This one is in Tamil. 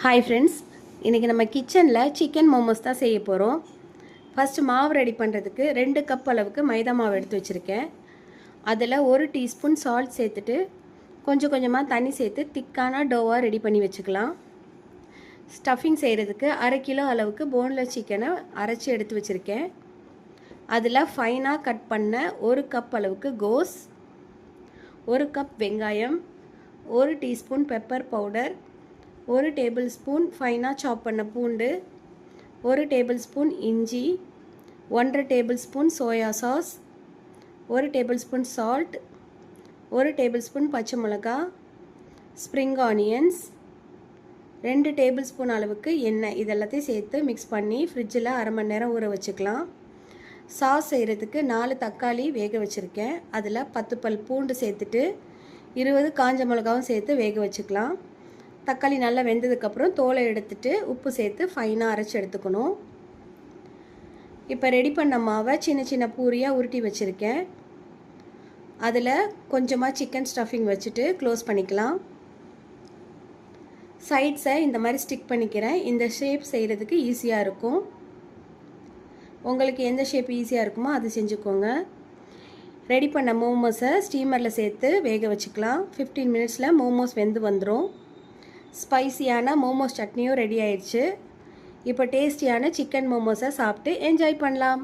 ஹாய் ஃப்ரெண்ட்ஸ், இன்றைக்கி நம்ம கிச்சனில் சிக்கன் மோமோஸ் தான் செய்ய போகிறோம். ஃபஸ்ட்டு மாவு ரெடி பண்ணுறதுக்கு 2 கப் அளவுக்கு மைதா மாவு எடுத்து வச்சுருக்கேன். அதில் 1 டீஸ்பூன் சால்ட் சேர்த்துட்டு கொஞ்சம் கொஞ்சமாக தண்ணி சேர்த்து திக்கான டோவாக ரெடி பண்ணி வச்சுக்கலாம். ஸ்டஃபிங் செய்கிறதுக்கு 1/2 கிலோ அளவுக்கு போன்லெஸ் சிக்கனை அரைச்சி எடுத்து வச்சுருக்கேன். அதில் ஃபைனாக கட் பண்ண 1 கப் அளவுக்கு கோஸ், 1 கப் வெங்காயம், 1 teaspoon pepper powder, 1 table spoon ஃபைனாக சாப் பண்ண பூண்டு, 1 டேபிள் ஸ்பூன் இஞ்சி, 1/2 table spoon soya sauce, 1 table spoon salt, 1 table spoon பச்சை மிளகா, ஸ்ப்ரிங் ஆனியன்ஸ், 2 டேபிள் ஸ்பூன் அளவுக்கு எண்ணெய். இதெல்லாத்தையும் சேர்த்து மிக்ஸ் பண்ணி ஃப்ரிட்ஜில் 1/2 மணி நேரம் ஊற வச்சுக்கலாம். சாஸ் செய்கிறதுக்கு 4 தக்காளி வேக வச்சுருக்கேன். அதில் 10 பல் பூண்டு சேர்த்துட்டு 20 காஞ்ச மிளகாவும் சேர்த்து வேக வச்சுக்கலாம். தக்காளி நல்லா வெந்ததுக்கப்புறம் தோலை எடுத்துட்டு உப்பு சேர்த்து ஃபைனாக அரைச்சி எடுத்துக்கணும். இப்போ ரெடி பண்ண மாவை சின்ன சின்ன பூரியாக உருட்டி வச்சுருக்கேன். அதில் கொஞ்சமாக சிக்கன் ஸ்டஃபிங் வச்சுட்டு க்ளோஸ் பண்ணிக்கலாம். சைட்ஸை இந்த மாதிரி ஸ்டிக் பண்ணிக்கிறேன். இந்த ஷேப் செய்கிறதுக்கு ஈஸியாக இருக்கும். உங்களுக்கு எந்த ஷேப் ஈஸியாக இருக்குமோ அது செஞ்சுக்கோங்க. ரெடி பண்ண மோமோஸை ஸ்டீமரில் சேர்த்து வேக வச்சுக்கலாம். 15 மினிட்ஸில் மோமோஸ் வெந்து வந்துடும். ஸ்பைசியான மோமோஸ் சட்னியும் ரெடி ஆயிடுச்சு. இப்போ டேஸ்டியான சிக்கன் மோமோஸை சாப்பிட்டு என்ஜாய் பண்ணலாம்.